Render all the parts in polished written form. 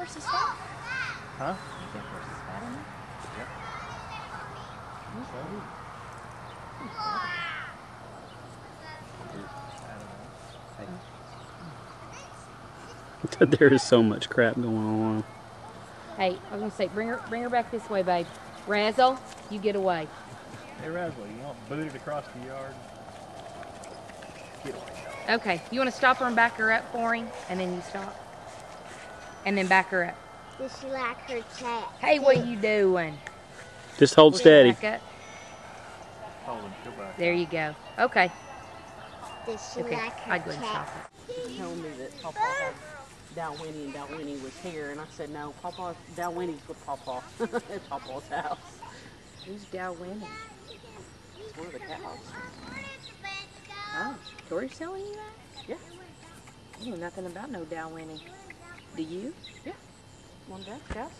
horse is fat? Huh? You think horse is fat enough? Yeah. There is so much crap going on. Hey, I was gonna say, bring her back this way, babe. Razzle, you get away. Hey Razzle, you want booted across the yard? Get away. Okay, you want to stop her and back her up for him, and then you stop, and then back her up. Does she like her cat? Hey, what are you doing? Just hold Push her steady. back up. Hold him, go back. There you go. Okay. Does she Okay, like her I'd go and stop cat? it. Told me that Pawpaw had Dalwhinnie and Dalwhinnie was here, and I said no, Dalwhinnie's with Pawpaw at Pawpaw's house. Who's Dalwhinnie? It's one of the cows. Oh, Tori's telling you that? Yeah. I know nothing about no Dalwhinnie. Do you? Yeah. One of Dad's cows.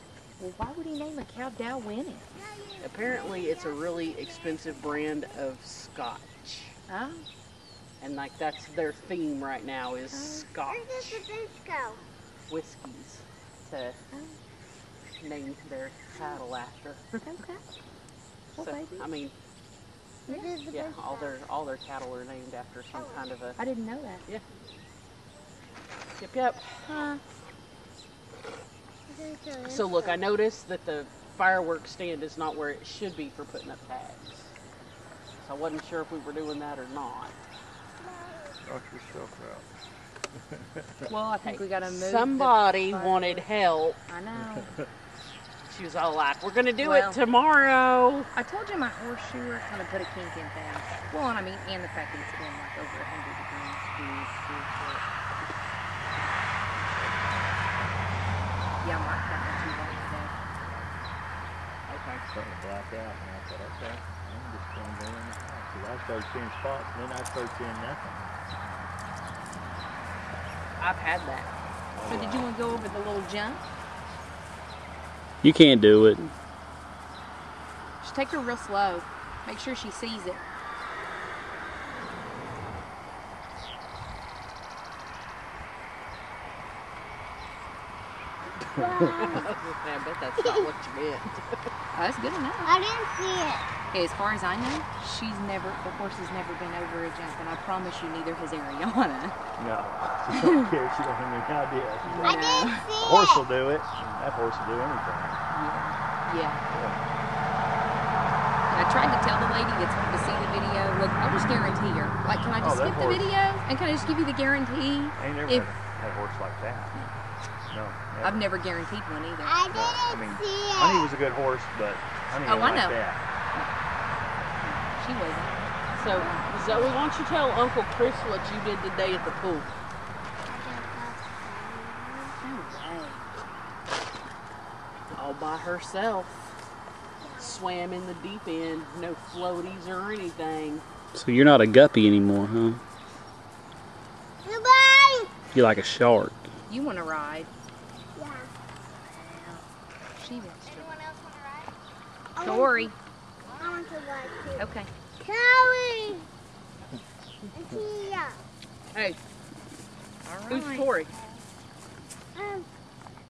Well, why would he name a cow Dalwhinnie? Apparently, it's a really expensive brand of Scotch, Oh, and like that's their theme right now is Scotch Where does the fish go? whiskeys to name their cattle after. okay. Well, So, baby. I mean, Where does the yeah, fish all their cattle are named after some kind of a. I didn't know that. Yep. Huh. go? So look, I noticed that the fireworks stand is not where it should be for putting up tags. So I wasn't sure if we were doing that or not. Knock yourself out. Well, I think we gotta move. Somebody the wanted help. I know. She was all like, "We're gonna do Well- it tomorrow." I told you my horseshoer kind of put a kink in things. Well, and I mean, and the fact that it's been like over 100 degrees. Yeah, Mark got one too long today. Okay. Starting to black out, and I thought, okay, I'm just going to go in the house. Because I started seeing spots, and then I started seeing nothing. I've had that. So did you want to go over the little jump? You can't do it. Just take her real slow. Make sure she sees it. I bet that's not what you meant. Oh, that's good enough. I didn't see it. Okay, as far as I know, the horse has never been over a jump, and I promise you, neither has Ariana. No, she don't care. She don't have any idea. She's I like, didn't a see horse it. will do it. That horse will do anything. Yeah. And I tried to tell the lady that's wanting to see the video, look, I'll just guarantee her. Like, can I just that skip the horse- video? And can I just give you the guarantee? I ain't never If- had a horse like that. No, never. I've never guaranteed one either. I No, I didn't mean, see it. Honey was a good horse, but Honey Oh, wasn't I know. like that. She wasn't. So, Zoe, why don't you tell Uncle Chris what you did today at the pool? All by herself. Swam in the deep end, no floaties or anything. So you're not a guppy anymore, huh? Goodbye. You're like a shark. You want to ride? Yeah. She wants to. Anyone else want to ride? Tori. I want to ride too. Okay. Tori. And Tia. Hey, All who's right. Tori?